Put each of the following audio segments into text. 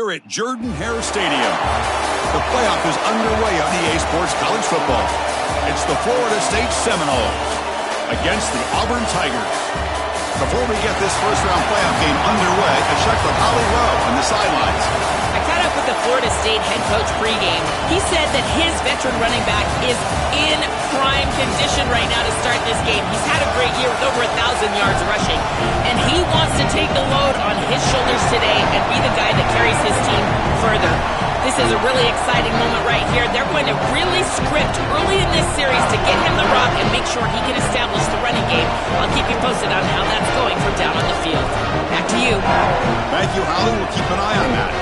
We're at Jordan-Hare Stadium. The playoff is underway on EA Sports College Football. It's the Florida State Seminoles against the Auburn Tigers. Before we get this first-round playoff game underway, a check from Holly Rowe on the sidelines. I caught up with the Florida State head coach pregame. He said that his veteran running back is in prime condition right now to start this game. He's had a great year with over 1,000 yards rushing, and he wants to take the load on his shoulders today and be the guy that carries his team further. This is a really exciting moment right here. They're going to really script early in this series to get him the rock and make sure he can establish the running game. I'll keep you posted on how that's going from down on the field. Back to you. Thank you, Holly. We'll keep an eye on that.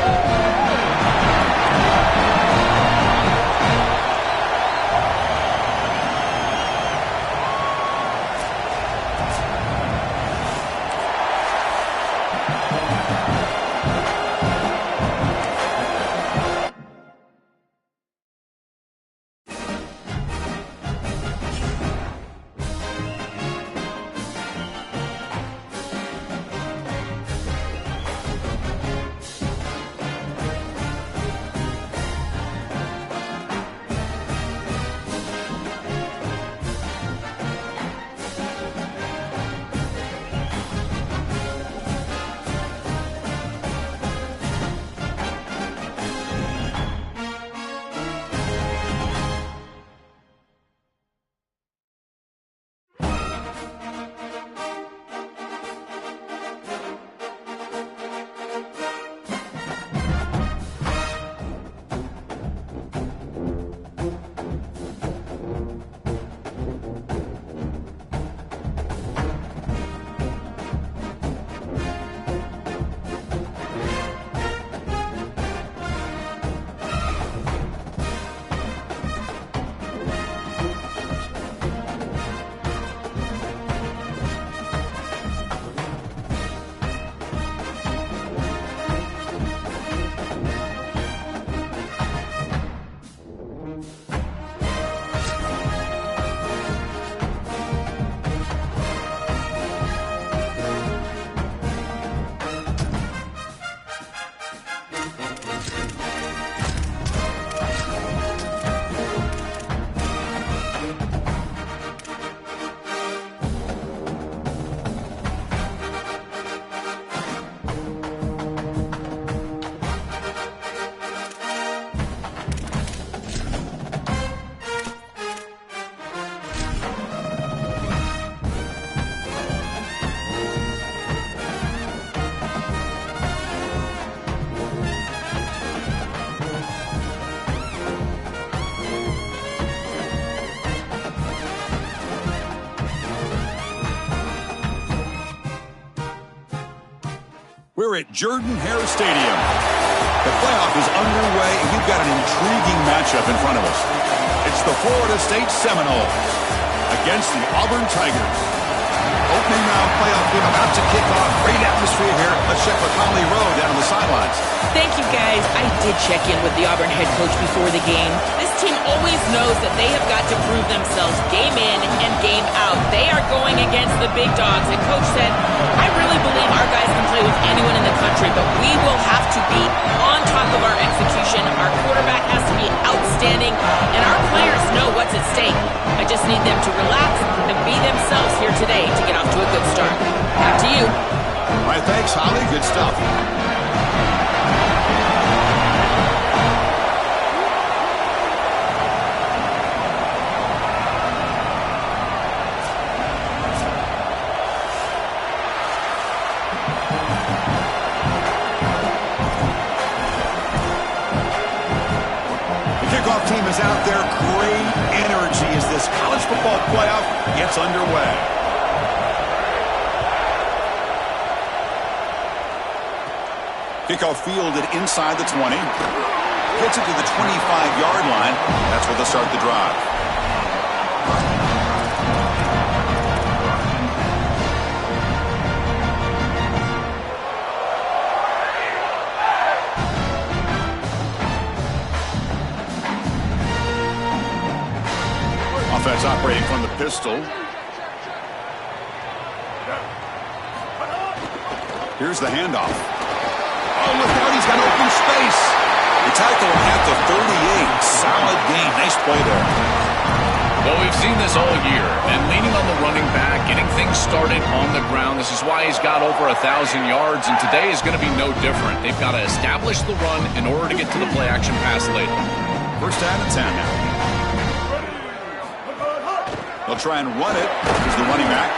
We're at Jordan-Hare Stadium. The playoff is underway, and you've got an intriguing matchup in front of us. It's the Florida State Seminoles against the Auburn Tigers. Opening round playoff game about to kick off. Great atmosphere here. Let's check with Holly Rowe down on the sidelines. Thank you, guys. I did check in with the Auburn head coach before the game. This team always knows that they have got to prove themselves game in and game out. They are going against the big dogs. And coach said, I really believe our guys can play with anyone in the country, but we will have to be on top of our execution. Our quarterback has to be outstanding, and our players know what's at stake. I just need them to relax and be themselves here today to get off to a good start. Back to you. All right, thanks, Holly. Good stuff. Team is out there. Great energy as this college football playoff gets underway. Kickoff fielded inside the 20. Gets it to the 25-yard line. That's where they'll start the drive. Offense operating from the pistol. Here's the handoff. look out, he's got open space. The tackle at the 38. Solid gain. Nice play there. Well, we've seen this all year, and leaning on the running back, getting things started on the ground. This is why he's got over 1,000 yards, and today is going to be no different. They've got to establish the run in order to get to the play-action pass later. First down and 10 now. They'll try and run it. Here's the running back.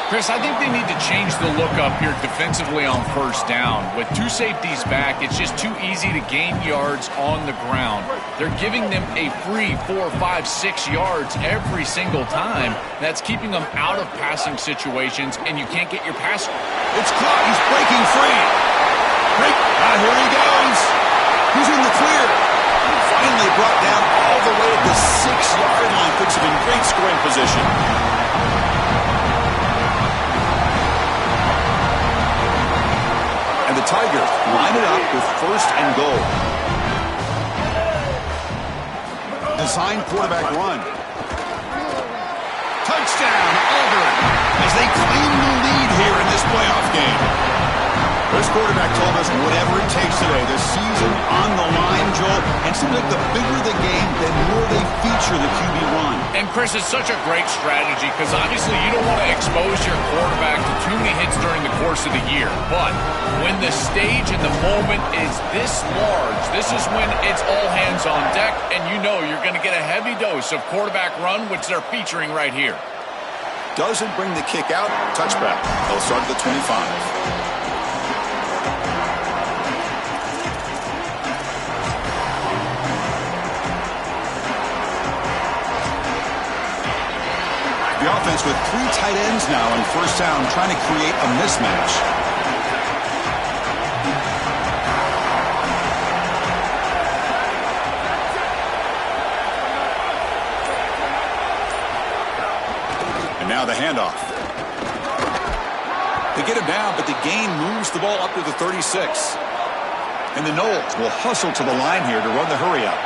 Chris, I think they need to change the look up here defensively on first down. With two safeties back, it's just too easy to gain yards on the ground. They're giving them a free 4, 5, 6 yards every single time. That's keeping them out of passing situations, and you can't get your pass. It's caught. He's breaking free. Here he goes. He's in the clear. Finally brought down all the way at the 6-yard line. Puts him in great scoring position. The Tigers line it up with first and goal. Design quarterback run. Touchdown, Auburn, as they claim the lead here in this playoff game. This quarterback told us whatever it takes today. The season on the line, Joel. And it seems like the bigger the game, the more they feature the QB run. And Chris, it's such a great strategy because obviously you don't want to expose your quarterback to too many hits during the course of the year. But when the stage and the moment is this large, this is when it's all hands on deck, and you know you're going to get a heavy dose of quarterback run, which they're featuring right here. Doesn't bring the kick out. Touchback. They'll start at the 25. The offense with 3 tight ends now on first down, trying to create a mismatch. And now the handoff. They get him down, but the gain moves the ball up to the 36. And the Noles will hustle to the line here to run the hurry up.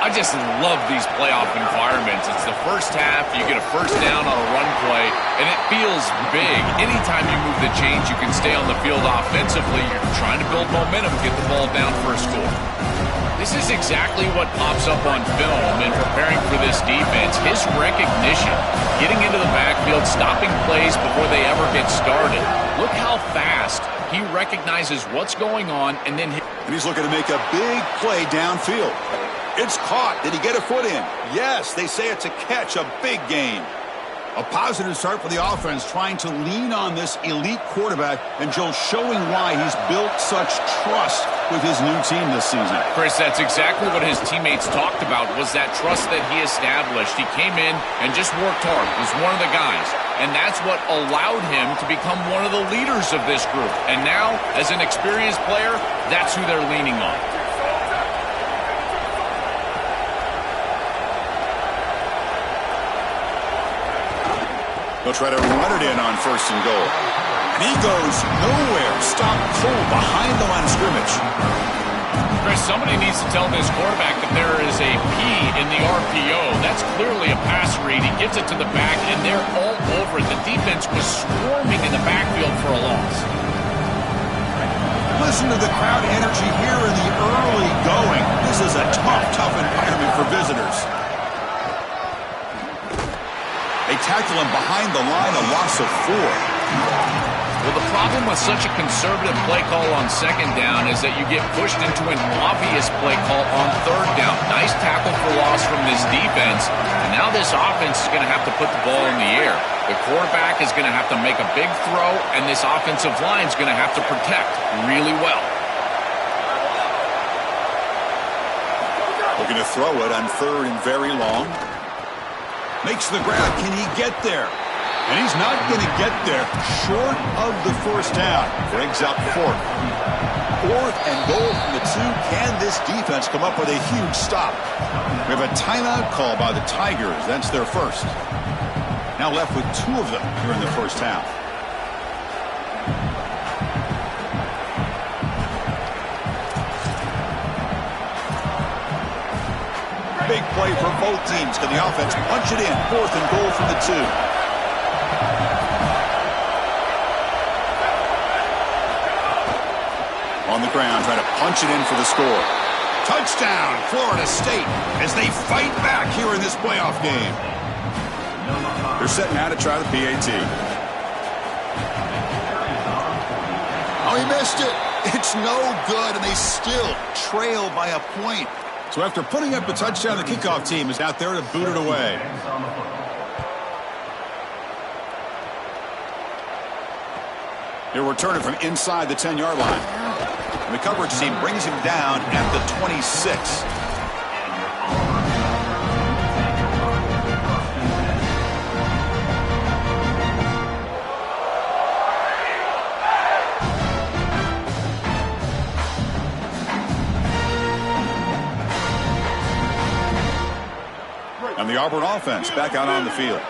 I just love these playoff environments. It's the first half, you get a first down on a run play, and it feels big. Anytime you move the chains, you can stay on the field offensively. You're trying to build momentum, get the ball down for a score. This is exactly what pops up on film in preparing for this defense. His recognition, getting into the backfield, stopping plays before they ever get started. Look how fast he recognizes what's going on, and then and he's looking to make a big play downfield. It's caught. Did he get a foot in? Yes, they say it's a catch, a big gain. A positive start for the offense, trying to lean on this elite quarterback, and Joe showing why he's built such trust with his new team this season. Chris, that's exactly what his teammates talked about, was that trust that he established. He came in and just worked hard, was one of the guys, and that's what allowed him to become one of the leaders of this group. And now, as an experienced player, that's who they're leaning on. They'll try to run it in on first and goal. And he goes nowhere. Stop cold behind the line of scrimmage. Chris, somebody needs to tell this quarterback that there is a P in the RPO. That's clearly a pass read. He gets it to the back, and they're all over it. The defense was swarming in the backfield for a loss. Listen to the crowd energy here in the early going. This is a tough environment for visitors. They tackle him behind the line, a loss of 4. Well, the problem with such a conservative play call on second down is that you get pushed into an obvious play call on third down. Nice tackle for loss from this defense, and now this offense is going to have to put the ball in the air. The quarterback is going to have to make a big throw, and this offensive line is going to have to protect really well. Looking to throw it on third and very long. Makes the grab. Can he get there? And he's not going to get there. Short of the first down. Brings up 4th. 4th and goal from the 2. Can this defense come up with a huge stop? We have a timeout call by the Tigers. That's their first. Now left with 2 of them here in the first half. Big play for both teams. Can the offense punch it in? 4th and goal from the 2. On the ground. ground, trying to punch it in for the score. Touchdown, Florida State, as they fight back here in this playoff game. They're setting out to try the PAT. Oh, he missed it. It's no good, and they still trail by a point. So after putting up a touchdown, the kickoff team is out there to boot it away. He'll return it from inside the 10-yard line. And the coverage team brings him down at the 26. And the Auburn offense back out on the field.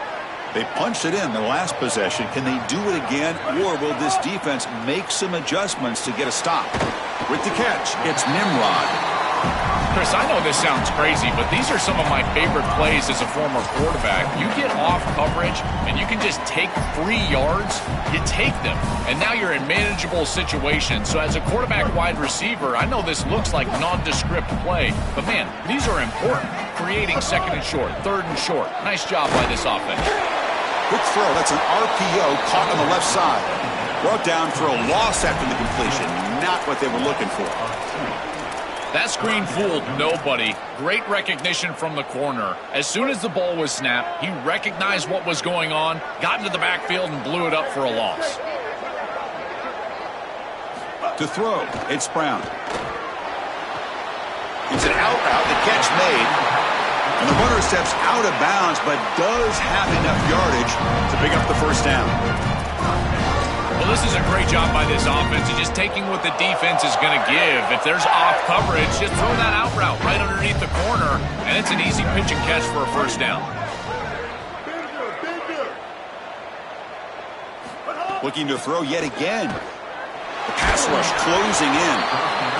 They punched it in the last possession. Can they do it again, or will this defense make some adjustments to get a stop? With the catch, it's Nimrod. Chris, I know this sounds crazy, but these are some of my favorite plays as a former quarterback. You get off coverage, and you can just take 3 yards. You take them, and now you're in manageable situations. So as a quarterback wide receiver, I know this looks like nondescript play, but man, these are important. Creating second and short, third and short. Nice job by this offense. Quick throw. That's an RPO caught on the left side. Brought down for a loss after the completion. Not what they were looking for. That screen fooled nobody. Great recognition from the corner. As soon as the ball was snapped, he recognized what was going on, got into the backfield, and blew it up for a loss. To throw, it's Brown. It's an out route. The catch made. And the runner steps out of bounds, but does have enough yardage to pick up the first down. Well, this is a great job by this offense of just taking what the defense is going to give. If there's off coverage, just throw that out route right underneath the corner, and it's an easy pitch and catch for a first down. Looking to throw yet again. The pass rush closing in.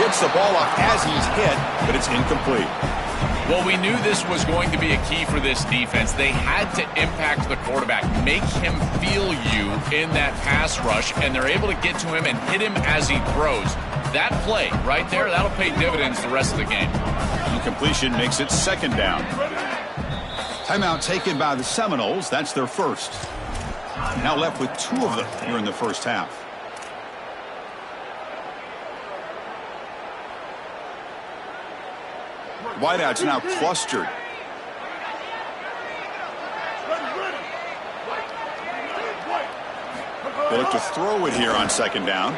Gets the ball off as he's hit, but it's incomplete. Well, we knew this was going to be a key for this defense. They had to impact the quarterback, make him feel you in that pass rush, and they're able to get to him and hit him as he throws. That play right there, that'll pay dividends the rest of the game. Incompletion makes it second down. Timeout taken by the Seminoles. That's their first. Now left with 2 of them here in the first half. Wideouts now clustered. They look to throw it here on second down.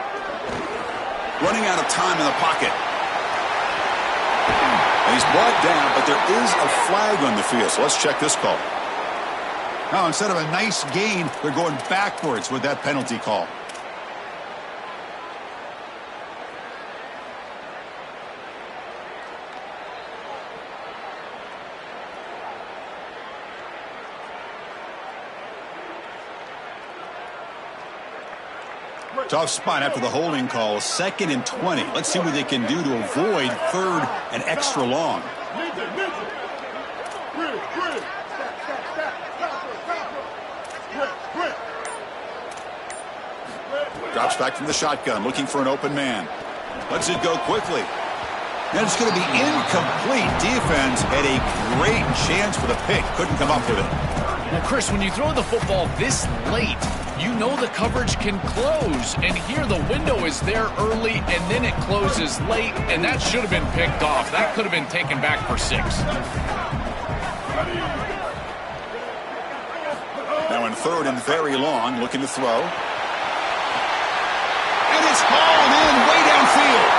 Running out of time in the pocket. And he's brought down, but there is a flag on the field, so let's check this call. Now, instead of a nice gain, they're going backwards with that penalty call. Tough spot after the holding call. 2nd and 20. Let's see what they can do to avoid 3rd and extra long. Drops back from the shotgun, looking for an open man. Lets it go quickly. And it's going to be incomplete. Defense had a great chance for the pick. Couldn't come up with it. Well, Chris, when you throw the football this late, you know the coverage can close. And here the window is there early, and then it closes late, and that should have been picked off. That could have been taken back for 6. Now in 3rd and very long, looking to throw. And it's hauled in way downfield.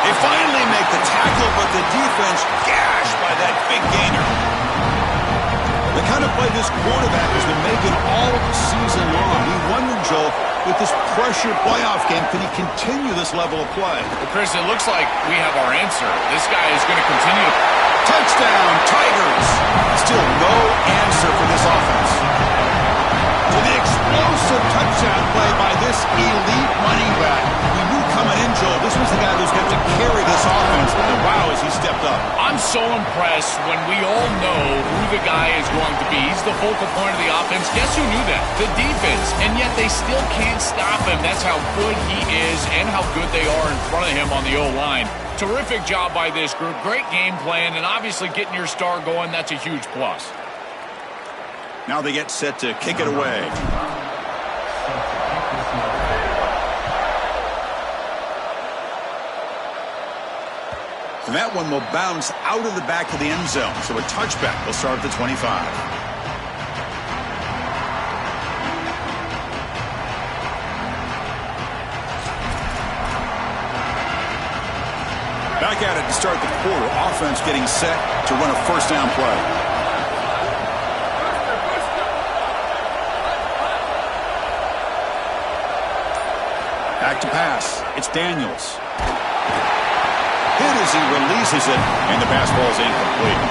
They finally make the tackle, but the defense gashed by that big gainer. The kind of play this quarterback has been making all season long. We wonder, Joel, with this pressure playoff game, can he continue this level of play? Well, Chris, it looks like we have our answer. This guy is going to continue to... Touchdown, Tigers! Still no answer for this offense. To the explosive touchdown play by this elite running back. We knew coming in, Joel, this This was the guy who's got to carry this offense. And wow, has he stepped up. I'm so impressed when we all know who the guy is going to be. He's the focal point of the offense. Guess who knew that? The defense. And yet they still can't stop him. That's how good he is and how good they are in front of him on the O-line. Terrific job by this group. Great game plan, and obviously getting your star going, that's a huge plus. Now they get set to kick it away. And that one will bounce out of the back of the end zone. So a touchback will start at the 25. Back at it to start the quarter. Offense getting set to run a first down play. Back to pass. It's Daniels. Hit as he releases it, and the pass ball is incomplete.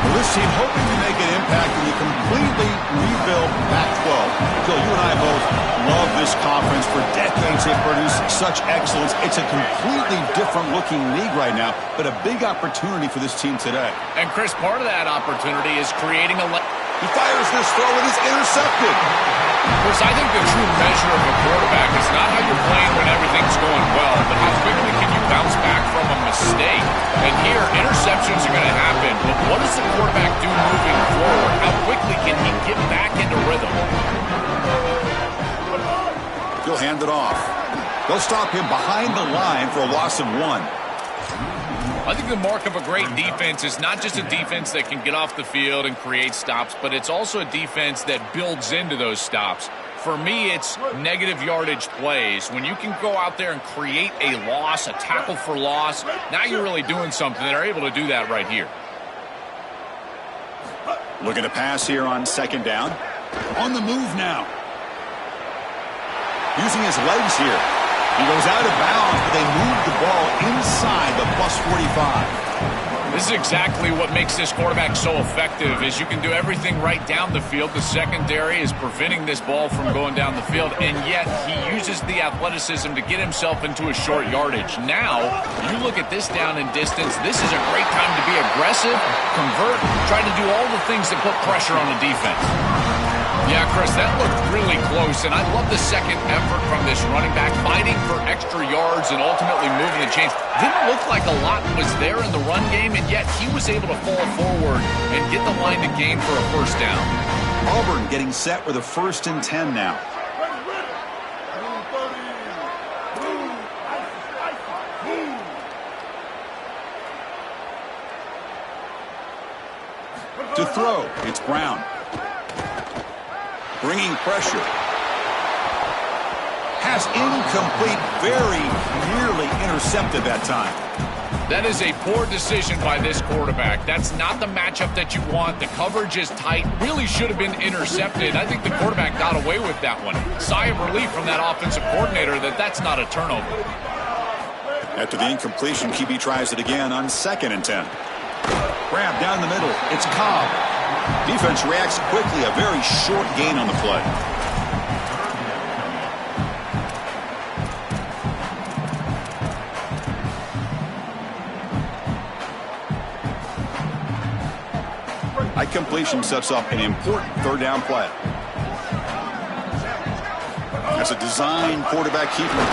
Well, this team hoping to make an impact in the completely rebuilt Pac-12. Phil, you and I both love this conference. For decades they've produced such excellence. It's a completely different looking league right now, but a big opportunity for this team today. And Chris, part of that opportunity is creating a... He fires this throw and it's intercepted. Chris, I think the true measure of a quarterback is not how you're playing when everything's going well, but how quickly can you bounce back from a mistake. And here, interceptions are going to happen, but what does the quarterback do moving forward? How quickly can he get back into rhythm? He'll hand it off. They'll stop him behind the line for a loss of 1. I think the mark of a great defense is not just a defense that can get off the field and create stops, but it's also a defense that builds into those stops. For me, it's negative yardage plays. When you can go out there and create a loss, a tackle for loss, now you're really doing something. They're able to do that right here. Looking to pass here on second down. On the move now. Using his legs here. He goes out of bounds, but they move the ball inside the plus 45. This is exactly what makes this quarterback so effective, is you can do everything right down the field. The secondary is preventing this ball from going down the field, and yet he uses the athleticism to get himself into a short yardage. Now, you look at this down and distance, this is a great time to be aggressive, convert, try to do all the things that put pressure on the defense. Yeah, Chris, that looked really close, and I love the second effort from this running back, fighting for extra yards and ultimately moving the chains. Didn't look like a lot was there in the run game, and yet he was able to fall forward and get the line to gain for a first down. Auburn getting set with a 1st and 10 now. To throw, it's Brown. Bringing pressure. Pass incomplete, very nearly intercepted that time. That is a poor decision by this quarterback. That's not the matchup that you want. The coverage is tight. Really should have been intercepted. I think the quarterback got away with that one. Sigh of relief from that offensive coordinator that that's not a turnover. After the incompletion, QB tries it again on 2nd and 10. Grab down the middle. It's Cobb. Defense reacts quickly. A very short gain on the play. High completion sets up an important 3rd down play. That's a design quarterback keeper.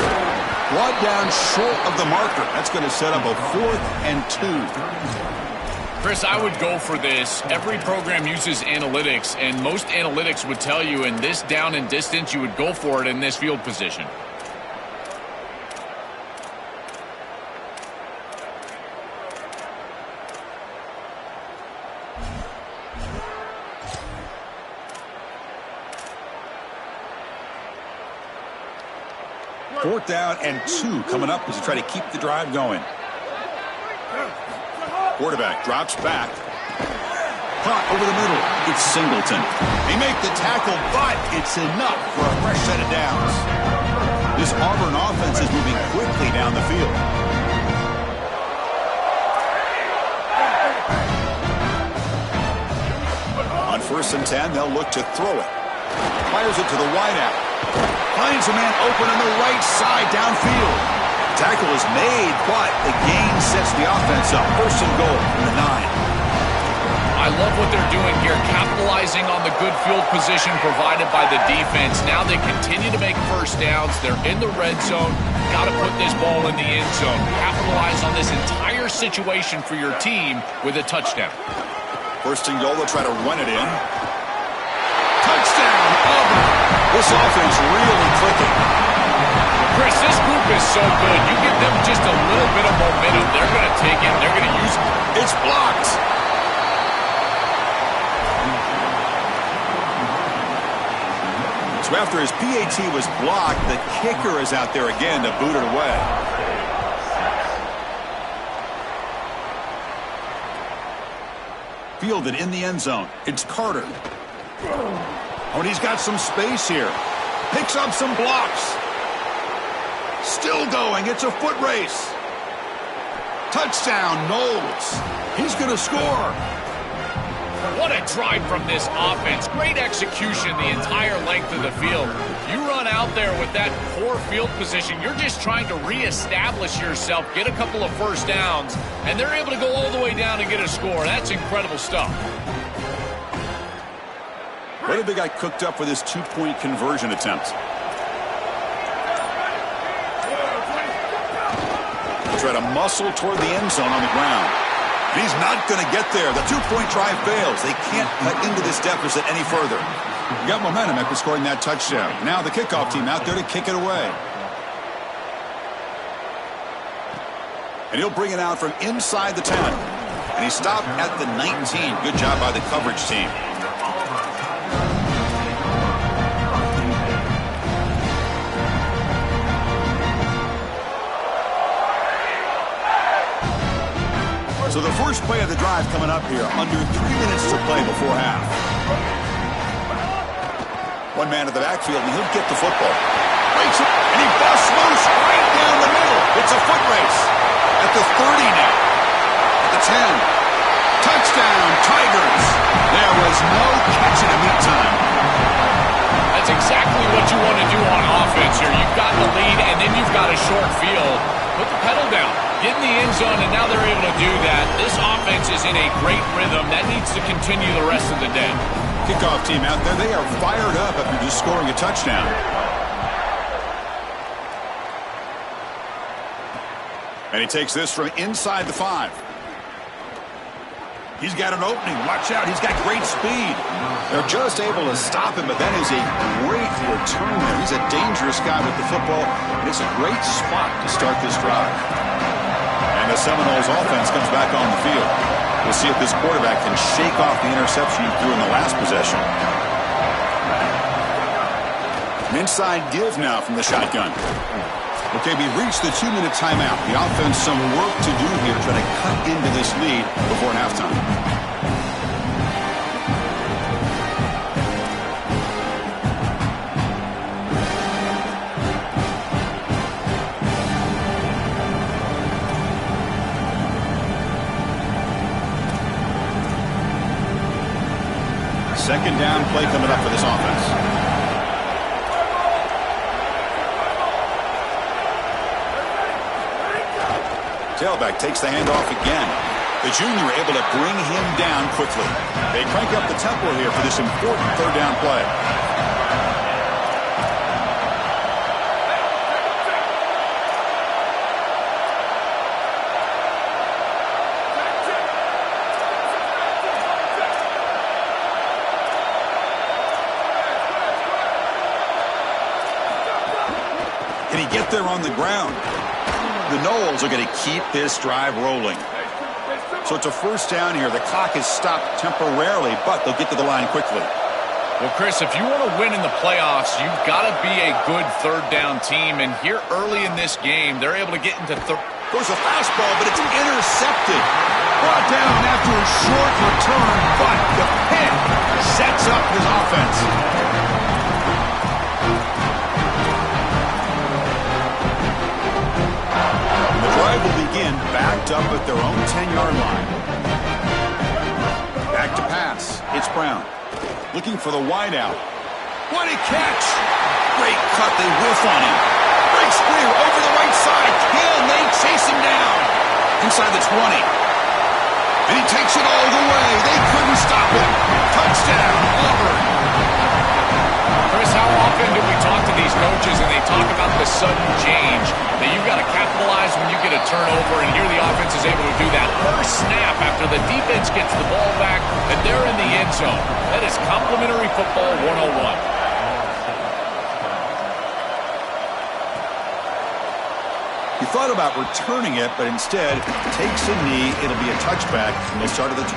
Brought down short of the marker. That's going to set up a 4th and 2. Chris, I would go for this. Every program uses analytics, and most analytics would tell you in this down and distance, you would go for it in this field position. Fourth down and 2 coming up as they try to keep the drive going. Quarterback drops back. Caught over the middle. It's Singleton. They make the tackle, but it's enough for a fresh set of downs. This Auburn offense is moving quickly down the field. On 1st and 10, they'll look to throw it. Fires it to the wideout. Finds a man open on the right side downfield. tackle is made, but the gain sets the offense up. First and goal from the 9. I love what they're doing here, capitalizing on the good field position provided by the defense. Now they continue to make first downs. They're in the red zone. Got to put this ball in the end zone. Capitalize on this entire situation for your team with a touchdown. First and goal, they'll try to run it in. Touchdown, Auburn. This offense really clicking. Chris, this group is so good. You give them just a little bit of momentum, they're going to take it. They're going to use it. It's blocked. So after his PAT was blocked, the kicker is out there again to boot it away. Fielded in the end zone. It's Carter. Oh, and he's got some space here. Picks up some blocks. Still going. It's a foot race. Touchdown, Knowles. He's going to score. What a drive from this offense. Great execution the entire length of the field. You run out there with that poor field position, you're just trying to reestablish yourself, get a couple of first downs, and they're able to go all the way down and get a score. That's incredible stuff. What did the guy cooked up with his two-point conversion attempt? Try to muscle toward the end zone on the ground. He's not going to get there. The two-point try fails. They can't cut into this deficit any further. You got momentum after scoring that touchdown. Now the kickoff team out there to kick it away. And he'll bring it out from inside the 10. And he stopped at the 19. Good job by the coverage team. So the first play of the drive coming up here, under 3 minutes to play before half. One man in the backfield, and he'll get the football. Breaks it, and he busts loose right down the middle. It's a foot race. At the 30 now. At the 10. Touchdown, Tigers. There was no catching him meantime. That's exactly what you want to do on offense here. You've got the lead, and then you've got a short field. Put the pedal down. Get in the end zone, and now they're able to do that. This offense is in a great rhythm. That needs to continue the rest of the day. Kickoff team out there, they are fired up after just scoring a touchdown. And he takes this from inside the 5. He's got an opening. Watch out. He's got great speed. They're just able to stop him, but that is a great return there. He's a dangerous guy with the football, and it's a great spot to start this drive. And the Seminoles offense comes back on the field. We'll see if this quarterback can shake off the interception he threw in the last possession. An inside give now from the shotgun. Okay, we reached the 2-minute timeout. The offense some work to do here, trying to cut into this lead before halftime. Second down play coming up for this offense. Tailback takes the handoff again. The junior able to bring him down quickly. They crank up the tempo here for this important third down play. Can he get there on the ground? The Noles are going to keep this drive rolling. So it's a first down here. The clock is stopped temporarily, but they'll get to the line quickly. Well, Chris, if you want to win in the playoffs, you've got to be a good third down team. And here early in this game, they're able to get into third. Goes a fastball, but it's intercepted. Brought down after a short return, but the pick sets up his offense. Drive will begin backed up at their own 10-yard line. Back to pass. It's Brown. Looking for the wideout. What a catch! Great cut. They whiff on him. breaks free over the right side. Can they chase him down? Inside the 20. And he takes it all the way. They couldn't stop him. Touchdown, Auburn. Chris, how often do we talk to these coaches and they talk about the sudden change that you've got to capitalize when you get a turnover, and here the offense is able to do that first snap after the defense gets the ball back and they're in the end zone. That is complimentary football 101. He thought about returning it, but instead takes a knee. It'll be a touchback, and they'll start at the 25.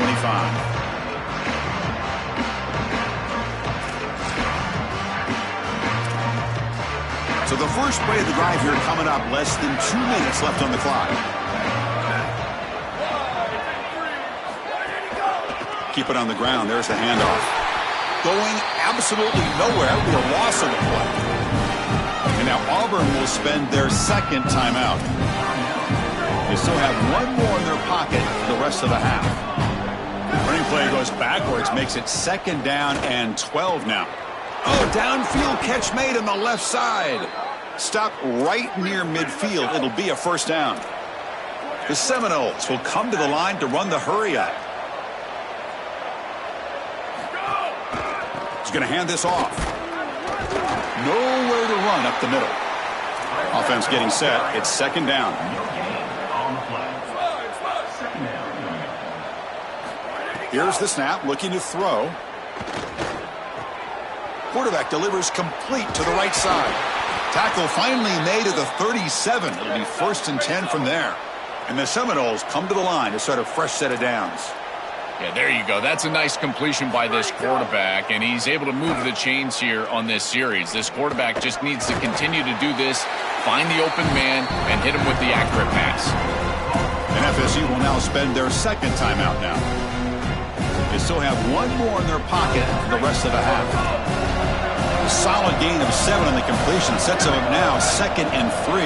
So the first play of the drive here coming up, less than 2 minutes left on the clock. Keep it on the ground. There's the handoff. Going absolutely nowhere. It'll be a loss on the play. And now Auburn will spend their second timeout. They still have one more in their pocket for the rest of the half. Running play goes backwards, makes it 2nd down and 12 now. Oh, downfield catch made on the left side. Stop right near midfield. It'll be a first down. The Seminoles will come to the line to run the hurry up. He's going to hand this off. Nowhere to run up the middle. Offense getting set. It's 2nd down. Here's the snap, looking to throw. Quarterback delivers complete to the right side. Tackle finally made at the 37. It'll be 1st and 10 from there. And the Seminoles come to the line to start a fresh set of downs. Yeah, there you go. That's a nice completion by this quarterback, and he's able to move the chains here on this series. This quarterback just needs to continue to do this, find the open man, and hit him with the accurate pass. And FSU will now spend their second timeout now. They still have one more in their pocket for the rest of the half. A solid gain of 7 on the completion sets them up now 2nd and 3.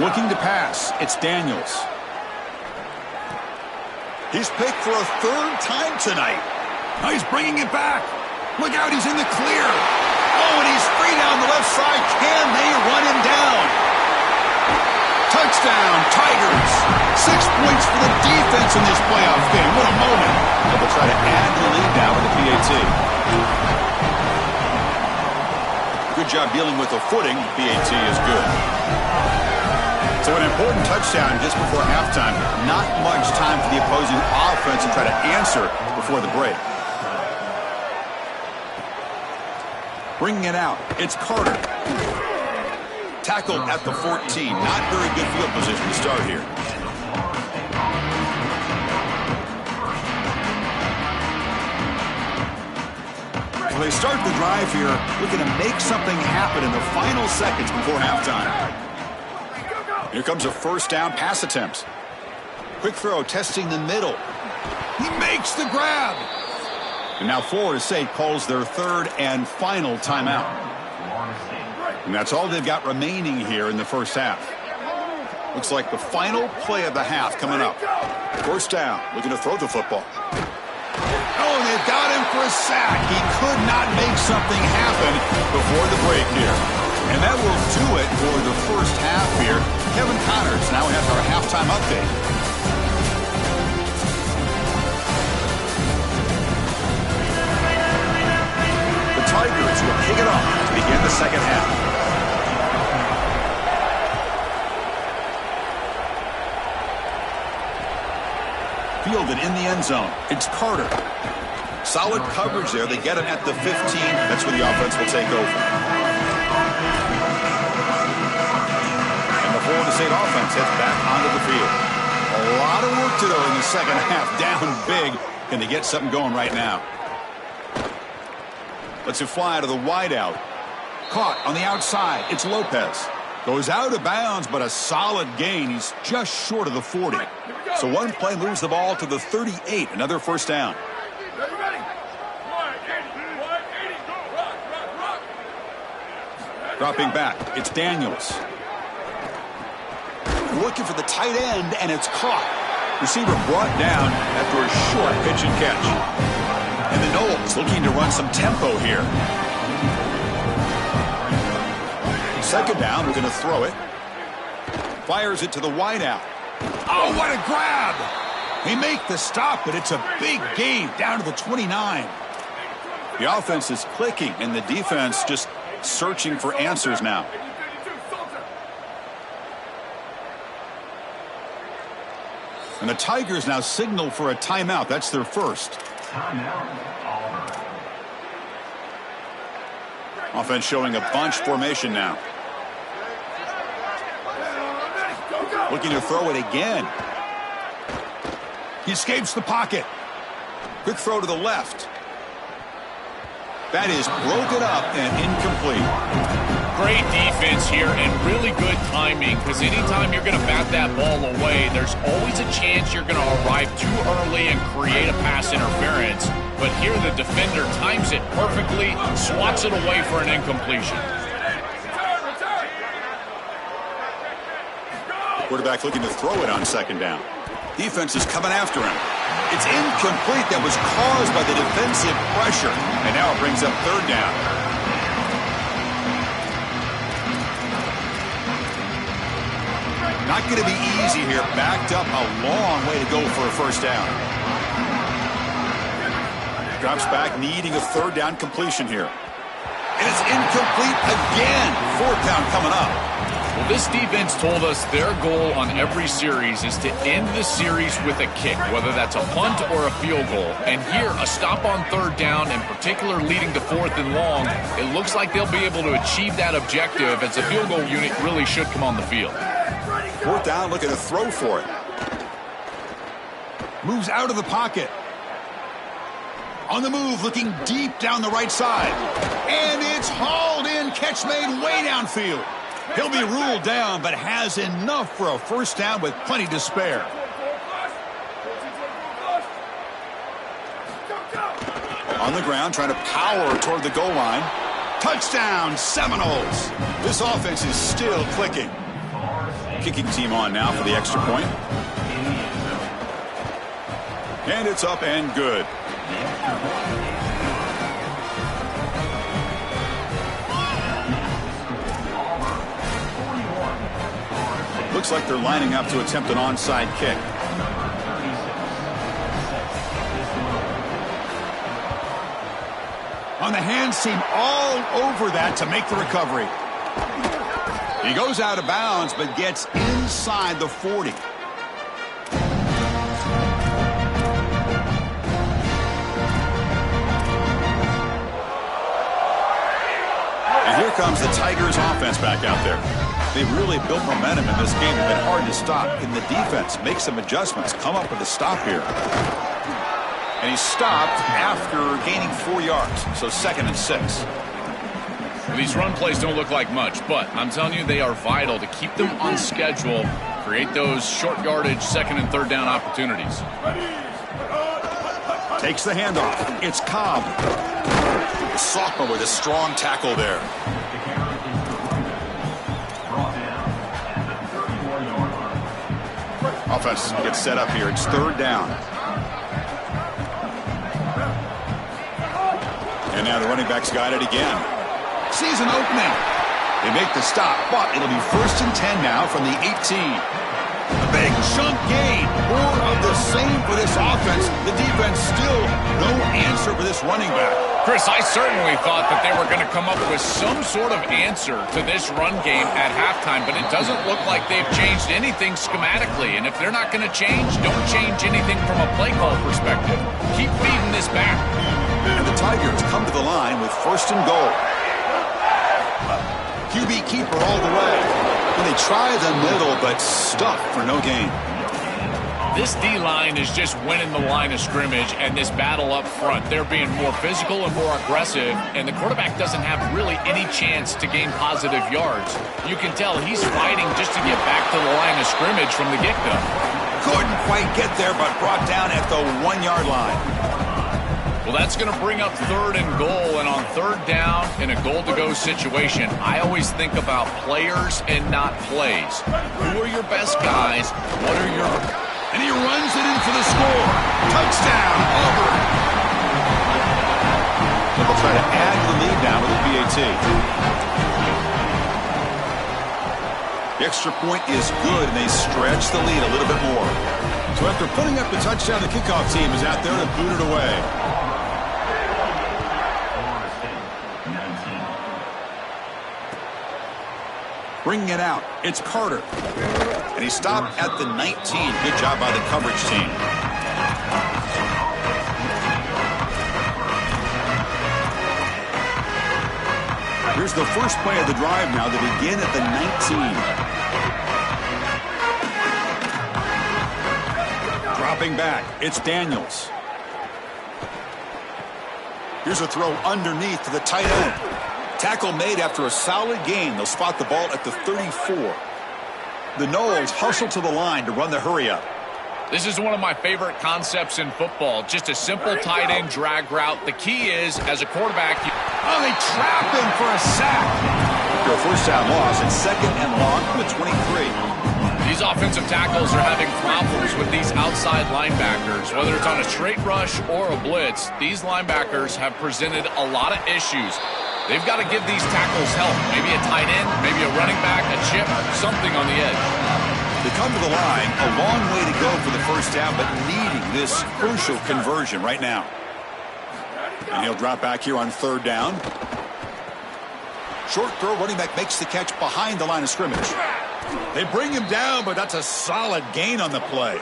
Looking to pass, it's Daniels. He's picked for a 3rd time tonight. Now he's bringing it back. Look out, he's in the clear. Oh, and he's free down the left side. Can they run him down? Touchdown, Tigers. 6 points for the defense in this playoff game. What a moment. They'll try to add to the lead now with the PAT. Good job dealing with the footing. PAT is good. So an important touchdown just before halftime. Not much time for the opposing offense to try to answer before the break. Bringing it out, it's Carter. Tackled at the 14. Not very good field position to start here. Well, they start the drive here looking to make something happen in the final seconds before halftime. Here comes a 1st down pass attempt. Quick throw testing the middle. He makes the grab. And now Florida State calls their 3rd and final timeout. And that's all they've got remaining here in the first half. Looks like the final play of the half coming up. 1st down, looking to throw the football. Oh, and they've got him for a sack. He could not make something happen before the break here. And that will do it for the first half here. Kevin Connors now has our halftime update. The Tigers will kick it off to begin the second half. Fielded in the end zone. It's Carter. Solid coverage there. They get him at the 15. That's where the offense will take over. And the Florida State offense heads back onto the field. A lot of work to do in the second half. Down big. Can they get something going right now? Lets it fly out of the wideout. Caught on the outside. It's Lopez. Goes out of bounds, but a solid gain. He's just short of the 40. So one play moves the ball to the 38. Another 1st down. Dropping back. It's Daniels. Looking for the tight end, and it's caught. Receiver brought down after a short pitch and catch. And the Noles looking to run some tempo here. second down, we're going to throw it. Fires it to the wideout. Oh, what a grab! They make the stop, but it's a big gain down to the 29. The offense is clicking, and the defense just searching for answers now. And the Tigers now signal for a timeout. That's their first. Offense showing a bunch formation now. Looking to throw it again. He escapes the pocket. Quick throw to the left. That is broken up and incomplete. Great defense here and really good timing, because anytime you're going to bat that ball away, there's always a chance you're going to arrive too early and create a pass interference. But here the defender times it perfectly, swats it away for an incompletion. Quarterback looking to throw it on second down. Defense is coming after him. It's incomplete. That was caused by the defensive pressure. And now it brings up third down. Not going to be easy here. Backed up a long way to go for a first down. Drops back, needing a third down completion here. And it's incomplete again. Fourth down coming up. Well, this defense told us their goal on every series is to end the series with a kick, whether that's a punt or a field goal. And here, a stop on third down, in particular leading to fourth and long, it looks like they'll be able to achieve that objective, as the field goal unit really should come on the field. Fourth down, looking to throw for it. Moves out of the pocket. On the move, looking deep down the right side. And it's hauled in, catch made way downfield. He'll be ruled down, but has enough for a first down with plenty to spare. On the ground, trying to power toward the goal line. Touchdown, Seminoles. This offense is still clicking. Kicking team on now for the extra point. And it's up and good. Looks like they're lining up to attempt an onside kick. On the hands team, all over that to make the recovery. He goes out of bounds, but gets inside the 40. And here comes the Tigers offense back out there. They've really built momentum in this game. It's been hard to stop. Can the defense make some adjustments, come up with a stop here? And he stopped after gaining 4 yards, so 2nd and 6. These run plays don't look like much, but I'm telling you, they are vital to keep them on schedule, create those short yardage 2nd and 3rd down opportunities. Takes the handoff. It's Cobb. The sophomore with a strong tackle there. Offense gets set up here. It's 3rd down. And now the running back's got it again. Sees an opening. They make the stop, but it'll be 1st and 10 now from the 18. A big chunk gain. More of the same for this offense. The defense still no answer for this running back. Chris, I certainly thought that they were going to come up with some sort of answer to this run game at halftime, but it doesn't look like they've changed anything schematically. And if they're not going to change, don't change anything from a play call perspective. Keep feeding this back. And the Tigers come to the line with 1st and goal. QB keeper all the way. And they try the middle, but stuck for no gain. This D-line is just winning the line of scrimmage, and this battle up front, they're being more physical and more aggressive, and the quarterback doesn't have really any chance to gain positive yards. You can tell he's fighting just to get back to the line of scrimmage from the get-go. Couldn't quite get there, but brought down at the 1-yard line. Well, that's going to bring up 3rd and goal, and on 3rd down in a goal-to-go situation, I always think about players and not plays. Who are your best guys? What are your... And he runs it in for the score. Touchdown, Auburn. So they'll try to add the lead now with a PAT. The extra point is good, and they stretch the lead a little bit more. So after putting up the touchdown, the kickoff team is out there to boot it away. Bringing it out, it's Carter. And he stopped at the 19. Good job by the coverage team. Here's the first play of the drive now. They begin at the 19. Dropping back, it's Daniels. Here's a throw underneath to the tight end. Tackle made after a solid gain. They'll spot the ball at the 34. The Noles hustle to the line to run the hurry up. This is one of my favorite concepts in football. Just a simple tight end drag route. The key is, as a quarterback, they trap him for a sack. After a first down loss, it's second and long from the 23. These offensive tackles are having problems with these outside linebackers. Whether it's on a straight rush or a blitz, these linebackers have presented a lot of issues. They've got to give these tackles help. Maybe a tight end, maybe a running back, a chip, something on the edge. They come to the line, a long way to go for the first down, but needing this crucial conversion right now. And he'll drop back here on third down. Short throw, running back makes the catch behind the line of scrimmage. They bring him down, but that's a solid gain on the play.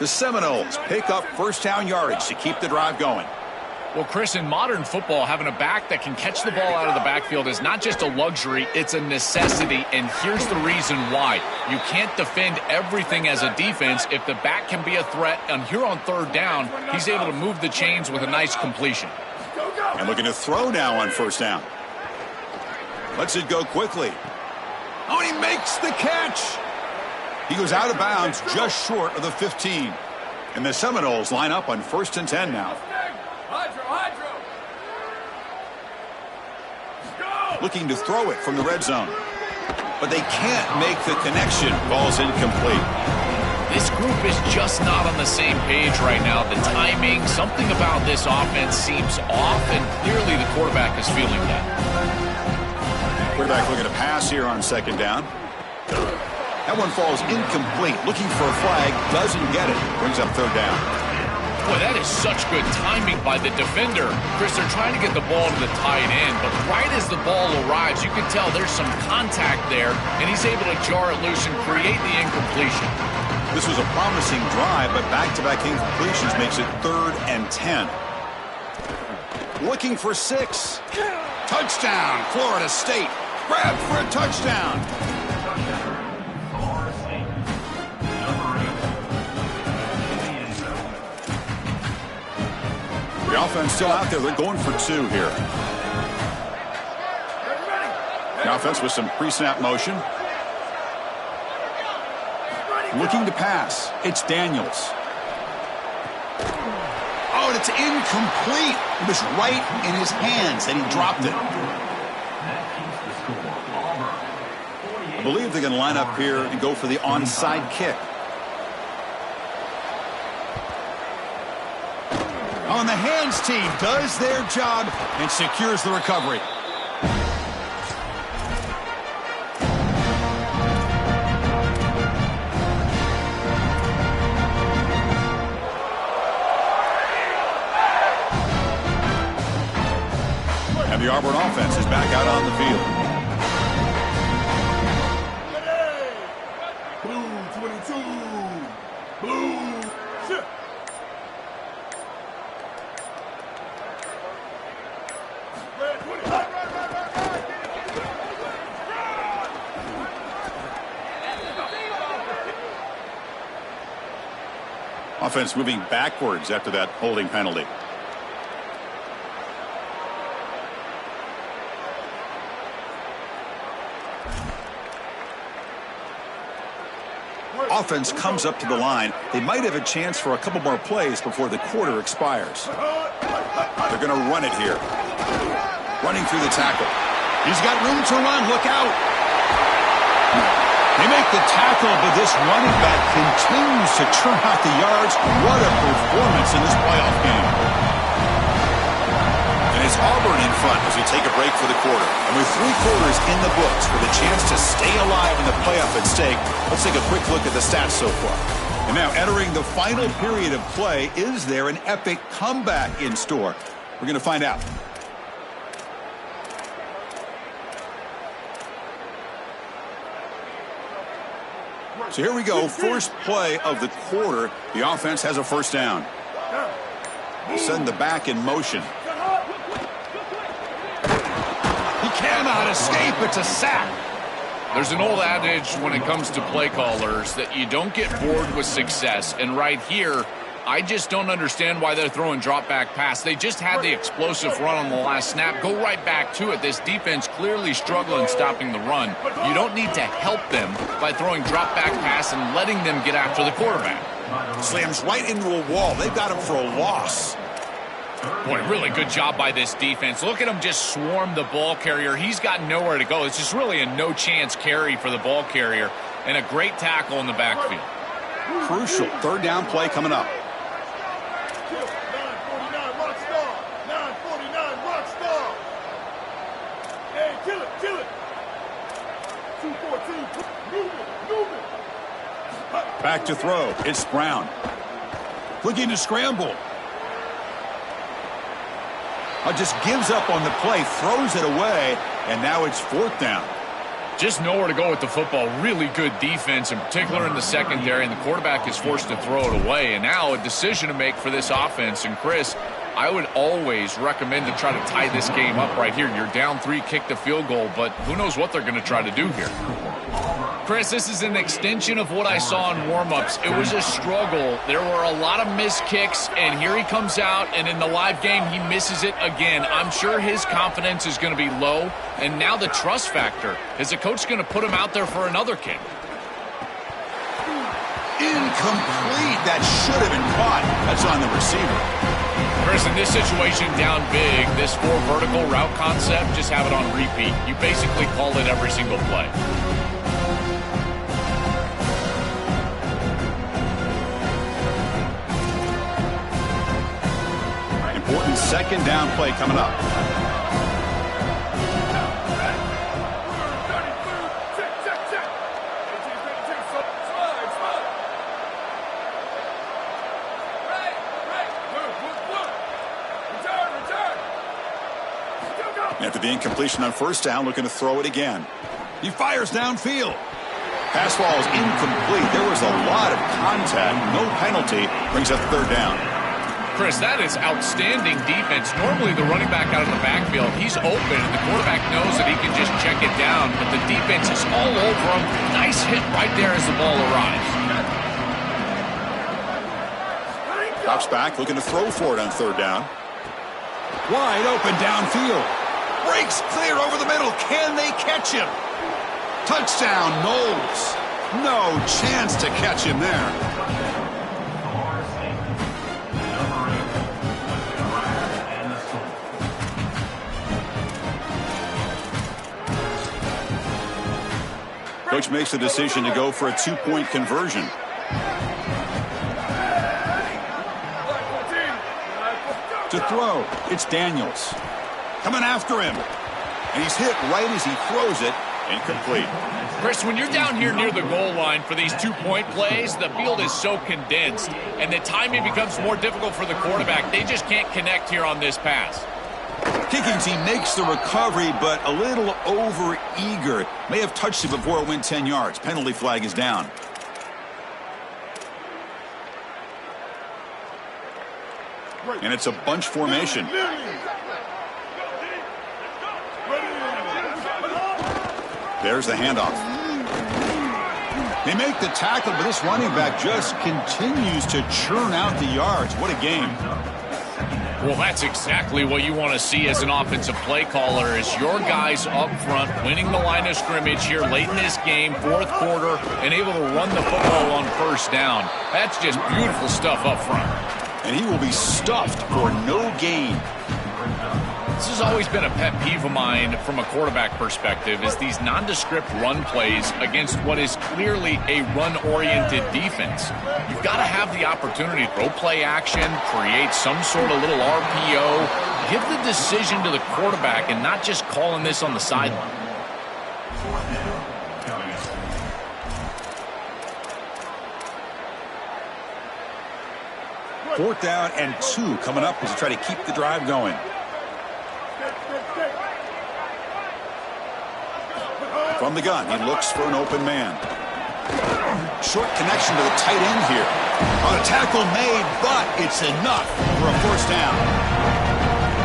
The Seminoles pick up first down yardage to keep the drive going. Well, Chris, in modern football, having a back that can catch the ball out of the backfield is not just a luxury, it's a necessity, and here's the reason why. You can't defend everything as a defense if the back can be a threat, and here on third down, he's able to move the chains with a nice completion. And looking to throw now on first down. Lets it go quickly. Oh, and he makes the catch. He goes out of bounds just short of the 15. And the Seminoles line up on 1st and 10 now. Looking to throw it from the red zone. But they can't make the connection. Ball's incomplete. This group is just not on the same page right now. The timing, something about this offense seems off, and clearly the quarterback is feeling that. Quarterback looking to pass here on second down. That one falls incomplete. Looking for a flag. Doesn't get it. Brings up third down. Boy, that is such good timing by the defender. Chris, they're trying to get the ball to the tight end, but right as the ball arrives, you can tell there's some contact there, and he's able to jar it loose and create the incompletion. This was a promising drive, but back-to-back incompletions makes it 3rd and 10. Looking for 6. Touchdown, Florida State. Grabbed for a touchdown. The offense still out there. They're going for 2 here. The offense with some pre-snap motion. Looking to pass. It's Daniels. Oh, and it's incomplete. It was right in his hands, and he dropped it. I believe they're going to line up here and go for the onside kick. Oh, and the hands team does their job and secures the recovery. And the Auburn offense is back out on the field. Offense moving backwards after that holding penalty. Offense comes up to the line. They might have a chance for a couple more plays before the quarter expires. They're going to run it here. Running through the tackle. He's got room to run. Look out. They make the tackle, but this running back continues to churn out the yards. What a performance in this playoff game. And it's Auburn in front as we take a break for the quarter. And with 3 quarters in the books with a chance to stay alive in the playoff at stake, let's take a quick look at the stats so far. And now entering the final period of play, is there an epic comeback in store? We're going to find out. So here we go, first play of the quarter. The offense has a first down. Send the back in motion. He cannot escape. It's a sack. There's an old adage when it comes to play callers that you don't get bored with success. And right here, I just don't understand why they're throwing drop back pass. They just had the explosive run on the last snap. Go right back to it. This defense clearly struggling stopping the run. You don't need to help them by throwing drop back pass and letting them get after the quarterback. Slams right into a wall. They've got him for a loss. Boy, really good job by this defense. Look at him just swarm the ball carrier. He's got nowhere to go. It's just really a no-chance carry for the ball carrier, and a great tackle in the backfield. Crucial third down play coming up. 949 Rockstar. 949 Rockstar. Hey, kill it, kill it. 214. Move it. Back to throw. It's Brown. Looking to scramble. Just gives up on the play, throws it away, and now it's fourth down. Just nowhere to go with the football. Really good defense, in particular in the secondary, and the quarterback is forced to throw it away. And now a decision to make for this offense. And Chris, I would always recommend to try to tie this game up right here. You're down 3, kick the field goal, but who knows what they're going to try to do here. Chris, this is an extension of what I saw in warm-ups. It was a struggle. There were a lot of missed kicks, and here he comes out, and in the live game, he misses it again. I'm sure his confidence is going to be low, and now the trust factor. Is the coach going to put him out there for another kick? Incomplete. That should have been caught. That's on the receiver. Chris, in this situation down big, this 4 vertical route concept, just have it on repeat. You basically call it every single play. Important second down play coming up. After the incompletion on first down, looking to throw it again. He fires downfield. Pass ball is incomplete. There was a lot of contact. No penalty. Brings up third down. Chris, that is outstanding defense. Normally the running back out of the backfield, he's open, and the quarterback knows that he can just check it down, but the defense is all over him. Nice hit right there as the ball arrives. Drops back, looking to throw for it on third down. Wide open downfield. Breaks clear over the middle. Can they catch him? Touchdown, Knowles. No chance to catch him there. Coach makes the decision to go for a 2-point conversion. To throw, it's Daniels. Coming after him. And he's hit right as he throws it. Incomplete. Chris, when you're down here near the goal line for these 2-point plays, the field is so condensed, and the timing becomes more difficult for the quarterback. They just can't connect here on this pass. Kickings, he makes the recovery, but a little over-eager. May have touched it before it went 10 yards. Penalty flag is down. And it's a bunch formation. There's the handoff. They make the tackle, but this running back just continues to churn out the yards. What a game. Well, that's exactly what you want to see as an offensive play caller, is your guys up front winning the line of scrimmage here late in this game, fourth quarter, and able to run the football on first down. That's just beautiful stuff up front. And he will be stuffed for no gain. This has always been a pet peeve of mine from a quarterback perspective, is these nondescript run plays against what is clearly a run-oriented defense. You've got to have the opportunity to throw play action, create some sort of little RPO, Give the decision to the quarterback and not just calling this on the sideline. Fourth down and 2 coming up as you try to keep the drive going. From the gun, he looks for an open man. Short connection to the tight end here. On a tackle made, but it's enough for a first down.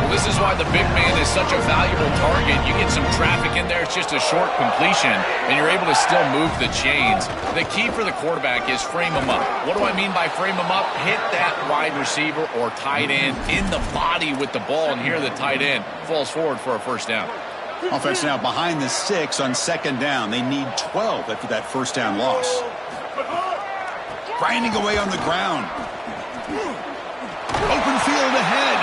Well, this is why the big man is such a valuable target. You get some traffic in there, it's just a short completion, and you're able to still move the chains. The key for the quarterback is frame him up. What do I mean by frame him up? Hit that wide receiver or tight end in the body with the ball, and here the tight end falls forward for a first down. Offense now behind the 6 on second down. They need 12 after that first down loss. Grinding away on the ground. Open field ahead.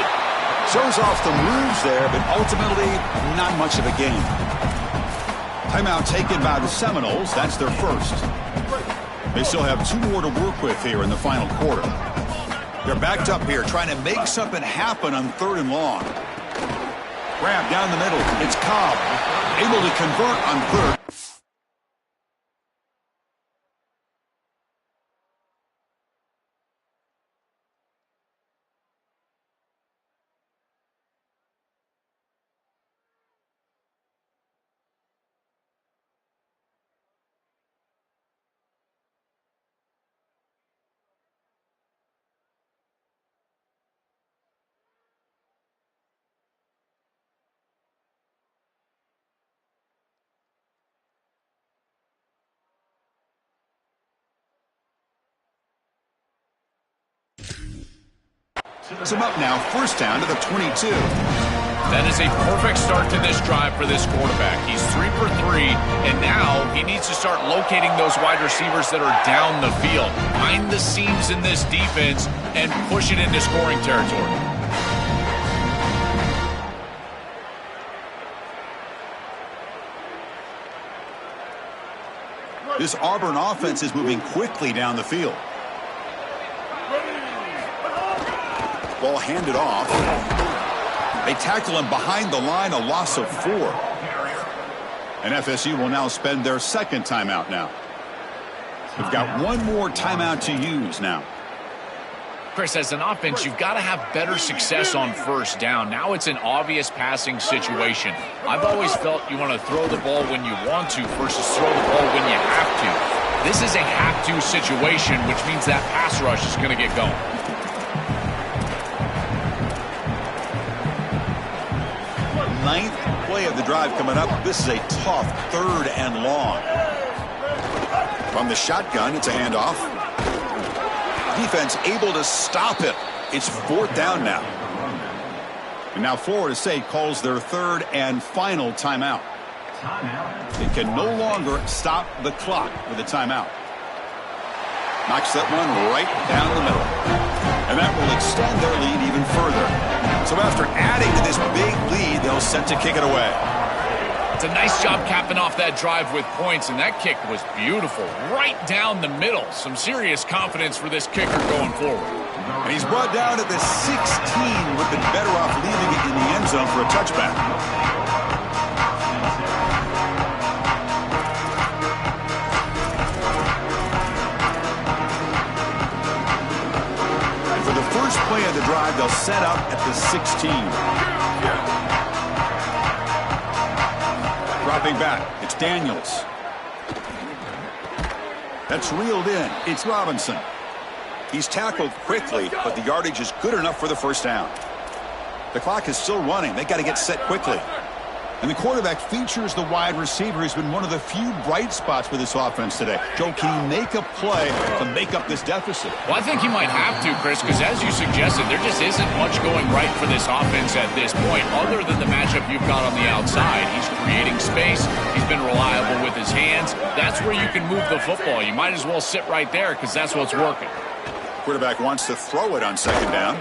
Shows off the moves there, but ultimately not much of a gain. Timeout taken by the Seminoles. That's their first. They still have 2 more to work with here in the final quarter. They're backed up here trying to make something happen on 3rd and long. Grab down the middle. It's Cobb. Able to convert on 3rd. Some up now, first down to the 22. That is a perfect start to this drive for this quarterback. He's 3 for 3, and now he needs to start locating those wide receivers that are down the field. Find the seams in this defense and push it into scoring territory. This Auburn offense is moving quickly down the field. Ball handed off. They tackle him behind the line, a loss of 4. And FSU will now spend their second timeout now. They've got 1 more timeout to use now. Chris, as an offense, you've got to have better success on first down. Now it's an obvious passing situation. I've always felt you want to throw the ball when you want to versus throw the ball when you have to. This is a have-to situation, which means that pass rush is going to get going. Ninth play of the drive coming up. This is a tough 3rd and long. From the shotgun, it's a handoff. Defense able to stop it. It's 4th down now. And now Florida State calls their 3rd and final timeout. They can no longer stop the clock with a timeout. Knocks that one right down the middle. And that will extend their lead even further. So after adding to this big lead, they'll set to kick it away. It's a nice job capping off that drive with points, and that kick was beautiful. Right down the middle. Some serious confidence for this kicker going forward. And he's brought down at the 16. Would have been better off leaving it in the end zone for a touchback. First play of the drive, they'll set up at the 16. Dropping back, it's Daniels. That's reeled in. It's Robinson. He's tackled quickly, but the yardage is good enough for the first down. The clock is still running. They got to get set quickly. And the quarterback features the wide receiver. He's been one of the few bright spots for this offense today. Joe, can he make a play to make up this deficit? Well, I think he might have to, Chris, because as you suggested, there just isn't much going right for this offense at this point, other than the matchup you've got on the outside. He's creating space. He's been reliable with his hands. That's where you can move the football. You might as well sit right there because that's what's working. Quarterback wants to throw it on second down.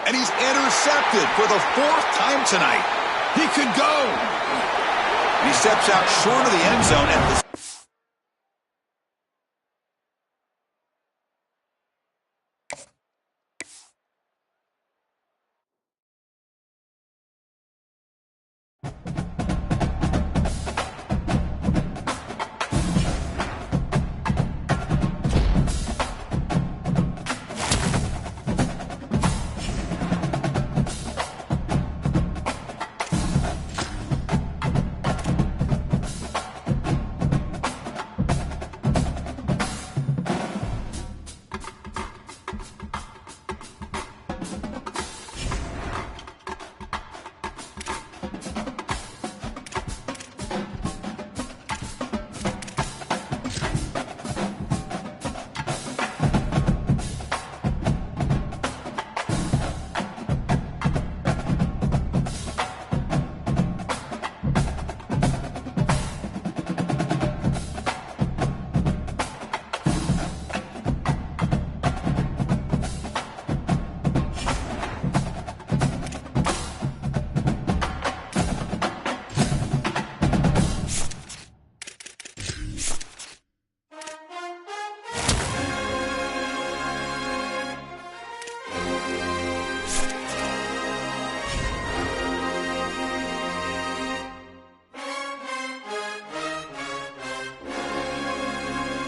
And he's intercepted for the 4th time tonight. He could go. And he steps out short of the end zone at the